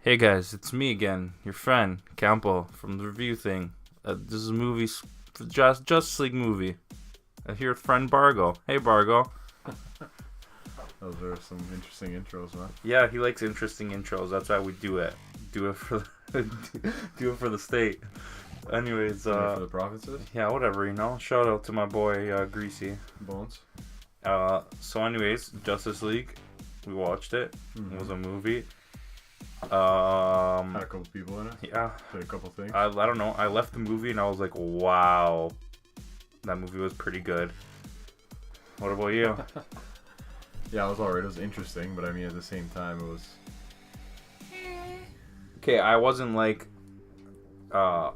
Hey guys, it's me again, your friend Campo from the review thing. This is a movie, Justice League movie. Here with friend Bargo. Hey Bargo. Those are some interesting intros, man. Yeah, he likes interesting intros. That's why we do it. Do it for the, do it for the state. Anyways, For the provinces, yeah, whatever, you know. Shout out to my boy Greasy. Bones. So anyways, Justice League. We watched it. Mm-hmm. It was a movie. Had a couple people in it. Yeah. Did a couple things. I don't know. I left the movie and I was like, wow, that movie was pretty good. What about you? Yeah, it was alright. It was interesting, but I mean, at the same time, it was. Okay, I wasn't like, oh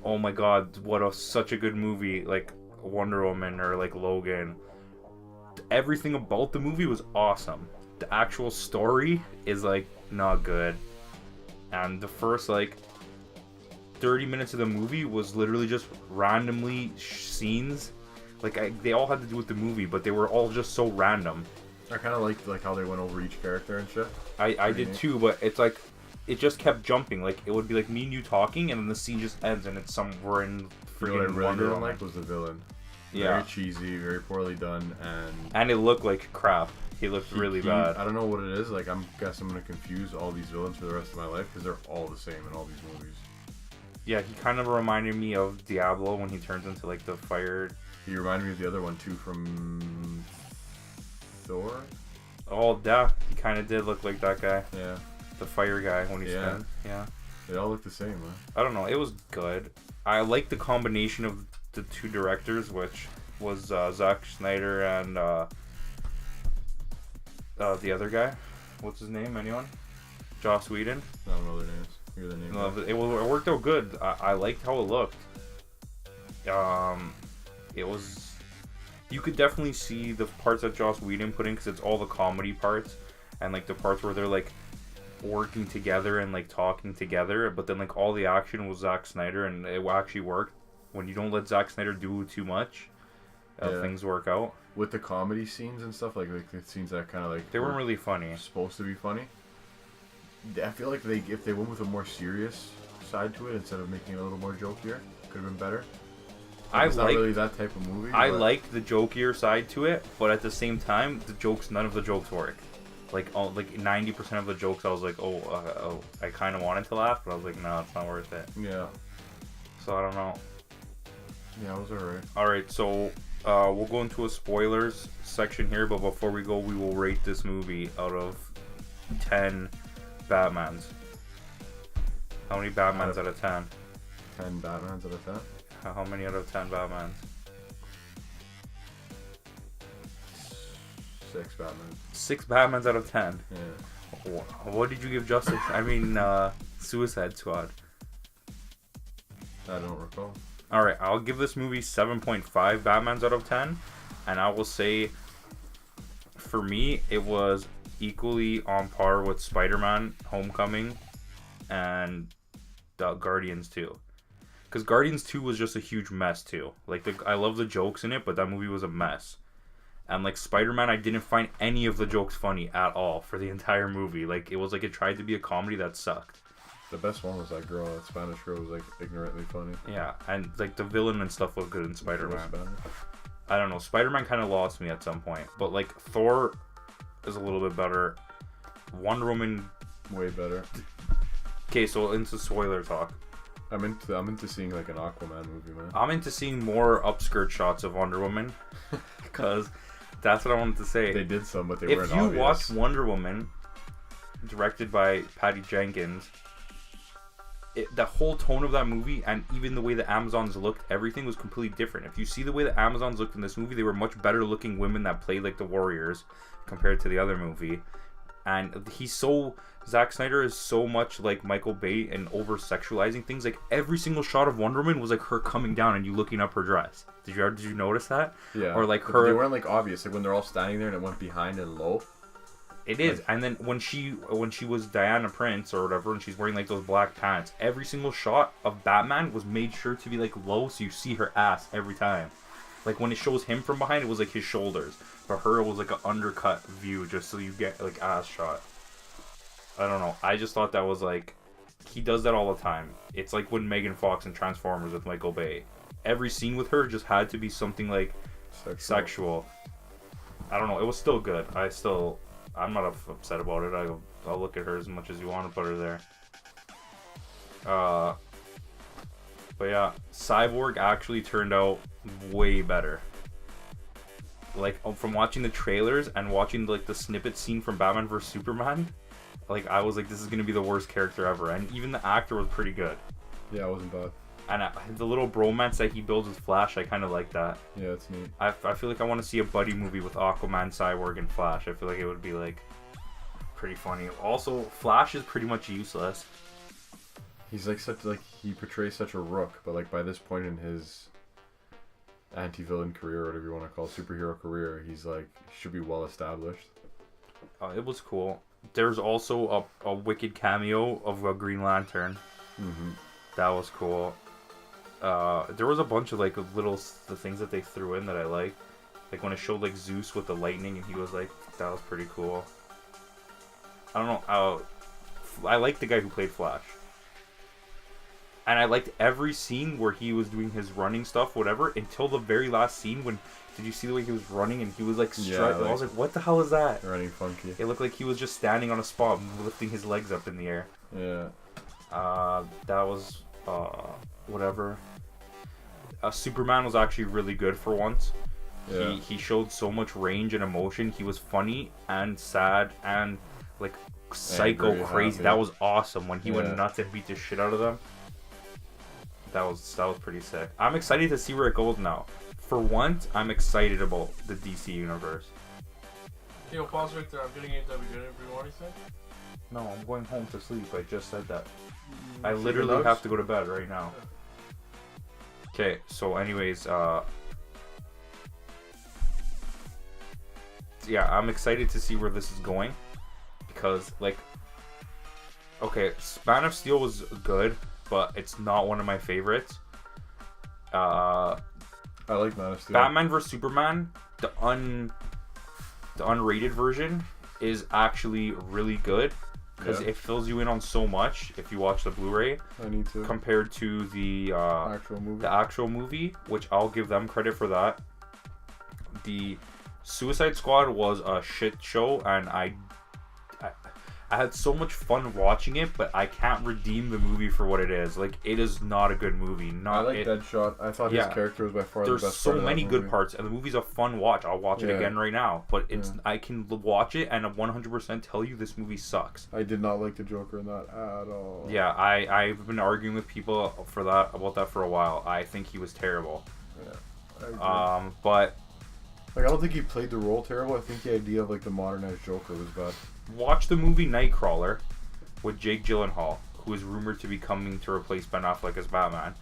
my god, such a good movie, like Wonder Woman or like Logan. Everything about the movie was awesome. The actual story is like not good, and the first like 30 minutes of the movie was literally just randomly scenes. They all had to do with the movie, but they were all just so random. I kind of liked how they went over each character and shit. I did too, but it's like it just kept jumping. Like it would be like me and you talking, and then the scene just ends, and it's somewhere in You know what I freaking really Wonder didn't Woman. like was the villain. Yeah, Very cheesy, very poorly done, and it looked like crap. He looked really bad. I don't know what it is. Like, I'm gonna confuse all these villains for the rest of my life because they're all the same in all these movies. Yeah, he kind of reminded me of Diablo when he turns into like the fire. He reminded me of the other one too from Thor. Oh, yeah, he kind of did look like that guy, Yeah, the fire guy when he Yeah. spins. Yeah, they all look the same, man. I don't know. It was good. I like the combination of the two directors, which was Zack Snyder and the other guy. What's his name? Anyone? Joss Whedon. I don't know their names. Hear their names. No, it worked out good. I liked how it looked. It was. You could definitely see the parts that Joss Whedon put in because it's all the comedy parts and like the parts where they're like working together and like talking together. But then like all the action was Zack Snyder and it actually worked. When you don't let Zack Snyder do too much, Yeah. things work out. With the comedy scenes and stuff, like the scenes that kind of like They weren't really funny. supposed to be funny. I feel like if they went with a more serious side to it instead of making it a little more jokier, could have been better. It's not really that type of movie. I but liked the jokier side to it, but at the same time, none of the jokes work. Like 90% of the jokes, I was like, I kind of wanted to laugh, but I was like, no, it's not worth it. Yeah, So I don't know. yeah, it was alright. All right, so we'll go into a spoilers section here, but before we go, we will rate this movie out of 10 Batmans. How many Batmans out of 10? 10 Batmans out of 10. How many out of 10 Batmans? 6 Batmans. 6 Batmans out of 10. Yeah. What did you give Justice? Suicide Squad. I don't recall. All right, I'll give this movie 7.5 Batmans out of 10, and I will say, for me, it was equally on par with Spider-Man: Homecoming and Guardians 2. Because Guardians 2 was just a huge mess too. I love the jokes in it, but that movie was a mess. And like Spider-Man, I didn't find any of the jokes funny at all for the entire movie. Like it was like it tried to be a comedy that sucked. The best one was that girl, that Spanish girl, was like ignorantly funny. Yeah, and like the villain and stuff looked good in She was Spider-Man. Spanish. I don't know. Spider-Man kind of lost me at some point, but like Thor is a little bit better. Wonder Woman. Way better. Okay, so into spoiler talk. I'm into seeing like an Aquaman movie, man. I'm into seeing more upskirt shots of Wonder Woman because that's what I wanted to say. They did some, but they If weren't you obvious. watch Wonder Woman, directed by Patty Jenkins, the whole tone of that movie and even the way the Amazons looked, everything was completely different. If you see the way the Amazons looked in this movie, they were much better looking women that played like the warriors compared to the other movie. And Zack Snyder is so much like Michael Bay and over sexualizing things. Like every single shot of Wonder Woman was like her coming down and you looking up her dress. Did you notice that? Yeah. Or like But her. They weren't like obvious. Like when they're all standing there and it went behind and low. It is, and then when she was Diana Prince or whatever, and she's wearing like those black pants, every single shot of Batman was made sure to be like low, so you see her ass every time. Like when it shows him from behind, it was like his shoulders. For her, it was like an undercut view, just so you get like ass shot. I don't know. I just thought that was like, he does that all the time. It's like when Megan Fox in Transformers with Michael Bay. Every scene with her just had to be something like sexual. I don't know. It was still good. I'm not upset about it. I'll look at her as much as you want to put her there. But yeah, Cyborg actually turned out way better. Like, from watching the trailers and watching like the snippet scene from Batman vs Superman, like I was like, this is gonna be the worst character ever. And even the actor was pretty good. Yeah, it wasn't bad. And the little bromance that he builds with Flash, I kind of like that. Yeah, it's neat. I feel like I want to see a buddy movie with Aquaman, Cyborg, and Flash. I feel like it would be like pretty funny. Also, Flash is pretty much useless. He's like he portrays such a rook, but like by this point in his anti-villain career, or whatever you want to call it, superhero career, he's like should be well established. It was cool. There's also a wicked cameo of a Green Lantern. Mm-hmm. That was cool. There was a bunch of like the things that they threw in that I liked. Like when it showed like Zeus with the lightning, and he was like, that was pretty cool. I don't know. I liked the guy who played Flash. And I liked every scene where he was doing his running stuff, whatever, until the very last scene when... Did you see the way he was running and he was like strutting? I was like, what the hell is that? Running funky. It looked like he was just standing on a spot, lifting his legs up in the air. Yeah. That was... whatever. Superman was actually really good for once. Yeah. He showed so much range and emotion. He was funny and sad and like psycho angry, crazy. happy. That was awesome when he went nuts and beat the shit out of them. That was pretty sick. I'm excited to see where it goes now. For once, I'm excited about the DC universe. Okay, well, pause right there. I'm getting into the beginning. Do you want anything? No, I'm going home to sleep. I just said that. I literally have to go to bed right now. Okay, so anyways, yeah, I'm excited to see where this is going. Because, like, okay, Man of Steel was good, but it's not one of my favorites. I like Man of Steel. Batman vs Superman, the unrated version, is actually really good because it fills you in on so much if you watch the Blu-ray. I need to. Compared to the actual movie, which I'll give them credit for that. The Suicide Squad was a shit show, and I had so much fun watching it, but I can't redeem the movie for what it is. Like, it is not a good movie. I like Deadshot. I thought his character was by far the best part of that movie. There's so many good parts, and the movie's a fun watch. I'll watch it again right now. But I can watch it and 100% tell you this movie sucks. I did not like the Joker in that at all. Yeah, I've been arguing with people about that for a while. I think he was terrible. Yeah. But like, I don't think he played the role terrible. I think the idea of like the modernized Joker was bad. Watch the movie Nightcrawler with Jake Gyllenhaal, who is rumored to be coming to replace Ben Affleck as Batman.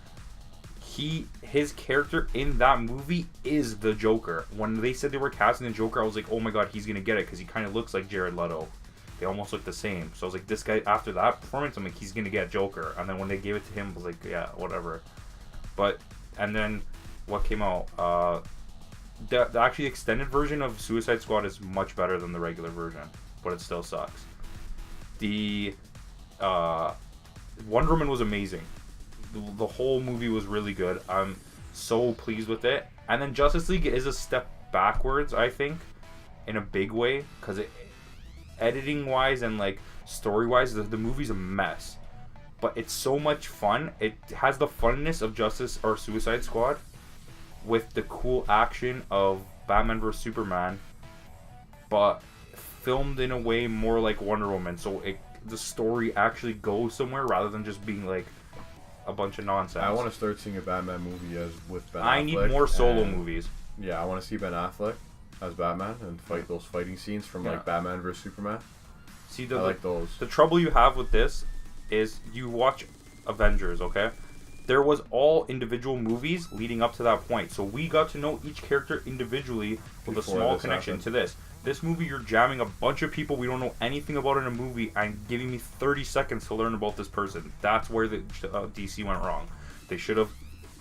His character in that movie is the Joker. When they said they were casting the Joker, I was like, oh my god, he's gonna get it, because he kind of looks like Jared Leto. They almost look the same. So I was like, this guy, after that performance, I'm like, he's gonna get Joker. And then when they gave it to him, I was like, yeah, whatever. And then what came out? The actually extended version of Suicide Squad is much better than the regular version, but it still sucks. The Wonder Woman was amazing. The whole movie was really good. I'm so pleased with it. And then Justice League is a step backwards, I think, in a big way, because editing wise and like story wise, the movie's a mess. But it's so much fun. It has the funness of Suicide Squad, with the cool action of Batman vs Superman, but filmed in a way more like Wonder Woman, so the story actually goes somewhere rather than just being like a bunch of nonsense. I want to start seeing a Batman movie with Ben Affleck. I need more solo movies. Yeah, I want to see Ben Affleck as Batman and fight those fighting scenes from like Batman vs Superman. See, I like those. The trouble you have with this is you watch Avengers, okay? There was all individual movies leading up to that point, so we got to know each character individually with a small connection to this. This movie, you're jamming a bunch of people we don't know anything about in a movie and giving me 30 seconds to learn about this person. That's where the DC went wrong. They should have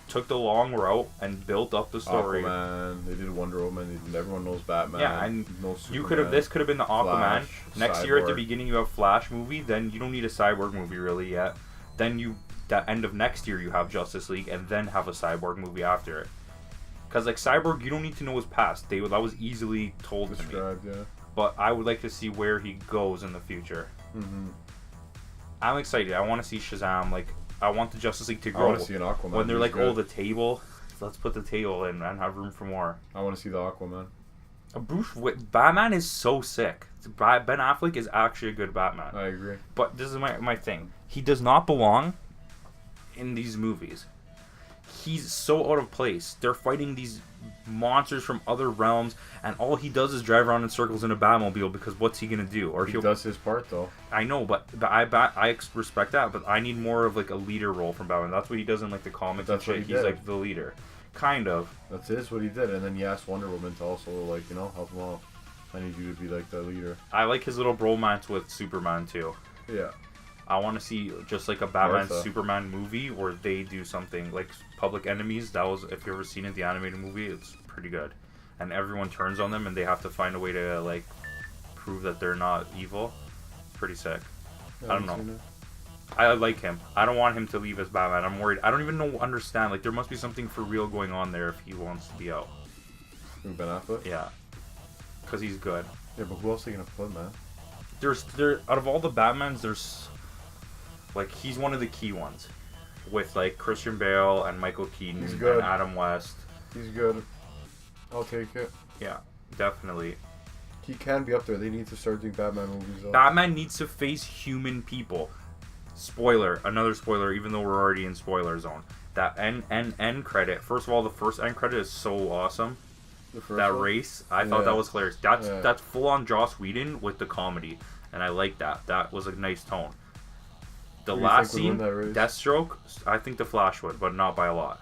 took the long route and built up the story. Aquaman, they did Wonder Woman. Everyone knows Batman. Yeah, and knows you could have. This could have been the Aquaman. Flash, Next year at the Cyborg. beginning you have Flash movie. Then you don't need a Cyborg movie really yet. Then that end of next year you have Justice League, and then have a Cyborg movie after it. Because like Cyborg, you don't need to know his past. That was easily told to me. Described, yeah. But I would like to see where he goes in the future. Mm-hmm. I'm excited. I want to see Shazam. Like I want the Justice League to I grow. want to see an Aquaman. When they're He's like, good. oh, the table. Let's put the table in and have room for more. I want to see the Aquaman. Batman is so sick. Ben Affleck is actually a good Batman. I agree. But this is my thing. He does not belong in these movies. He's so out of place. They're fighting these monsters from other realms, and all he does is drive around in circles in a Batmobile because what's he gonna do? Or He does his part though. I know, but I respect that. But I need more of like a leader role from Batman. That's what he does in like the comics. That's and what shit. he He's did. like the leader, kind of. That's what he did, and then he asked Wonder Woman to also like help him out. I need you to be like the leader. I like his little bromance with Superman too. Yeah. I want to see just like a Batman Martha. Superman movie where they do something like Public Enemies. That was, if you've ever seen it, the animated movie, it's pretty good. And everyone turns on them and they have to find a way to like prove that they're not evil. Pretty sick. I don't know. I like him. I don't want him to leave as Batman. I'm worried. I don't even understand. Like there must be something for real going on there if he wants to be out. Ben Affleck. Yeah. Because he's good. Yeah, but who else are you gonna put, man? There out of all the Batmans, there's like he's one of the key ones, with like Christian Bale and Michael Keaton He's and good. Adam West. He's good. I'll take it. Yeah, definitely. He can be up there. They need to start doing Batman movies though. Batman needs to face human people. Spoiler, another spoiler, even though we're already in spoiler zone. That end credit. First of all, the first end credit is so awesome. The first That one? race, I thought Yeah. that was hilarious. That's Yeah. that's full on Joss Whedon with the comedy, and I like that. That was a nice tone. The Who do you last think would scene, win that race? Deathstroke, I think the Flash would, but not by a lot.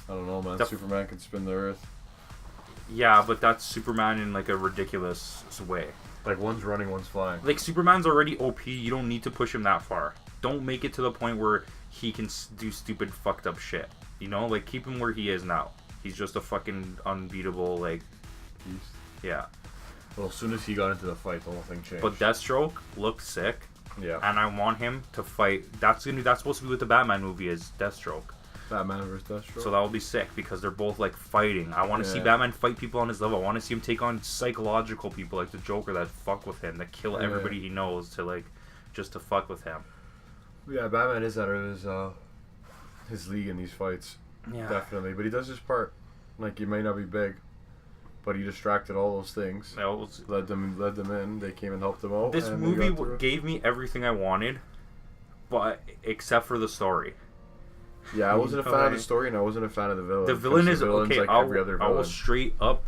I don't know, man. The- Superman can spin the earth. Yeah, but that's Superman in like a ridiculous way. Like one's running, one's flying. Like Superman's already OP. You don't need to push him that far. Don't make it to the point where he can do stupid, fucked up shit. You know, like keep him where he is now. He's just a fucking unbeatable, like, Beast. yeah. Well, as soon as he got into the fight, the whole thing changed. But Deathstroke looks sick, yeah, and I want him to fight. That's supposed to be what the Batman movie is, Deathstroke. Batman vs Deathstroke. So that will be sick because they're both like fighting. I want to see Yeah. Batman fight people on his level. I want to see him take on psychological people like the Joker that fuck with him, that kill Yeah. everybody he knows to like, just to fuck with him. Yeah, Batman is out of his league in these fights. Yeah. Definitely, but he does his part. Like he may not be big, but he distracted all those things. That was- Led them in. They came and helped him out. This and they movie got through. gave me everything I wanted, but except for the story. Yeah, I wasn't a fan of Okay. the story, and I wasn't a fan of the villain. The villain 'cause is the villain's okay. like I every other will villain. straight up.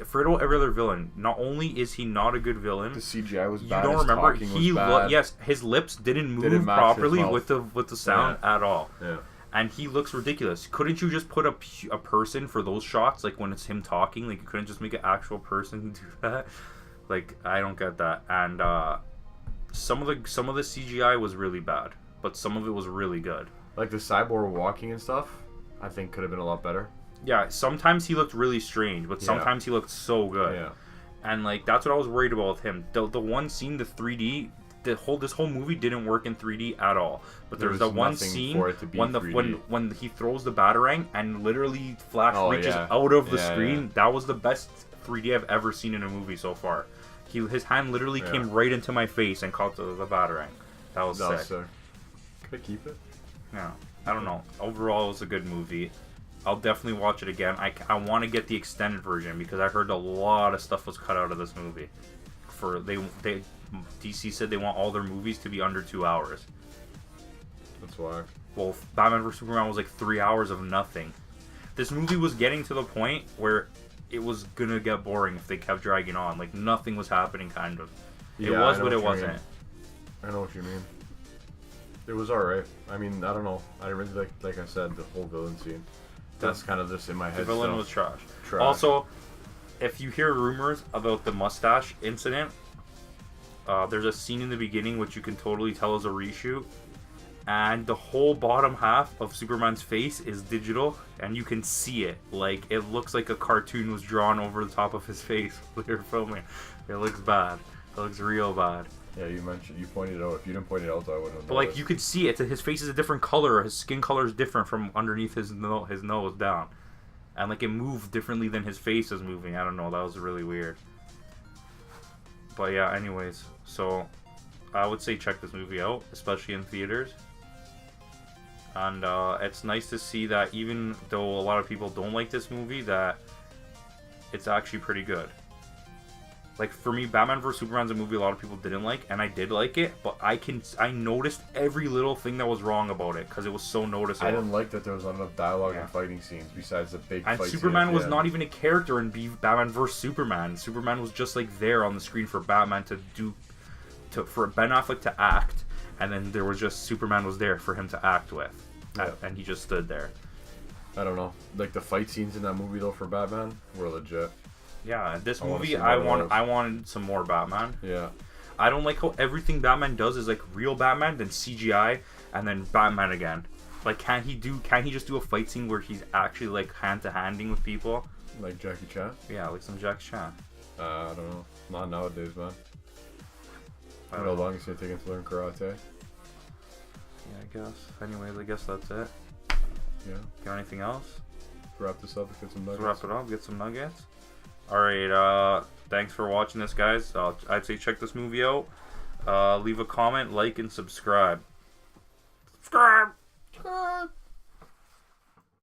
For every other villain, not only is he not a good villain, The CGI was you bad. don't his remember talking he was bad. yes, his lips didn't move Didn't match his properly mouth. with the sound at all. Yeah. And he looks ridiculous. Couldn't you just put a person for those shots? Like when it's him talking, like you couldn't just make an actual person do that. Like I don't get that. And some of the CGI was really bad, but some of it was really good. Like the cyborg walking and stuff, I think could have been a lot better. Yeah, sometimes he looked really strange, but Yeah. sometimes he looked so good. Yeah. And like that's what I was worried about with him. The one scene, the 3D, this whole movie didn't work in 3D at all. But There there's was that one nothing scene for it to be when 3D. when he throws the batarang and literally Flash Oh, reaches yeah. out of the Yeah, screen. yeah. That was the best 3D I've ever seen in a movie so far. His hand literally Yeah. came right into my face and caught the batarang. That was That was sick. sick. Could I keep it? Yeah, I don't know. Overall, it was a good movie. I'll definitely watch it again. I want to get the extended version because I heard a lot of stuff was cut out of this movie. DC said they want all their movies to be under 2 hours. That's why. Well, Batman vs Superman was like 3 hours of nothing. This movie was getting to the point where it was gonna get boring if they kept dragging on. Like nothing was happening, kind of. It Yeah, was, I know but it what you wasn't. mean. I know what you mean. It was alright. I mean, I don't know. I really like I said, the whole villain scene. That's kind of just in my The head. villain still. was trash. Trash. Also, if you hear rumors about the mustache incident, there's a scene in the beginning which you can totally tell is a reshoot, and the whole bottom half of Superman's face is digital, and you can see it. Like, it looks like a cartoon was drawn over the top of his face when they were filming. It looks bad. It looks real bad. Yeah, you pointed it out. If you didn't point it out, I wouldn't have But like, noticed. you could see it. His face is a different color. His skin color is different from underneath his nose down, and like it moved differently than his face is moving. I don't know. That was really weird. But yeah, anyways, so I would say check this movie out, especially in theaters. And it's nice to see that even though a lot of people don't like this movie, that it's actually pretty good. Like, for me, Batman vs Superman's a movie a lot of people didn't like, and I did like it, but I noticed every little thing that was wrong about it because it was so noticeable. I didn't like that there was not enough dialogue Yeah. and fighting scenes besides the big And fight scene Superman at the was end. not even a character in Batman vs Superman. Superman was just like there on the screen for Batman for Ben Affleck to act, and then there was just Superman was there for him to act with, Yeah. and he just stood there. I don't know. Like, the fight scenes in that movie, though, for Batman were legit. Yeah, this I wanna movie see more of those. I wanted some more Batman. Yeah. I don't like how everything Batman does is like real Batman, then CGI, and then Batman again. Like, can't he just do a fight scene where he's actually like hand to handing with people? Like Jackie Chan? Yeah, like some Jackie Chan. I don't know. Not nowadays, man. I How don't know. long is it taking to learn karate? Yeah, I guess. Anyways, I guess that's it. Yeah. Got anything else? Let's wrap this up. Let's get some Let's nuggets. wrap it up. Get some nuggets. Alright, thanks for watching this, guys. I'd say check this movie out. Leave a comment, like, and subscribe.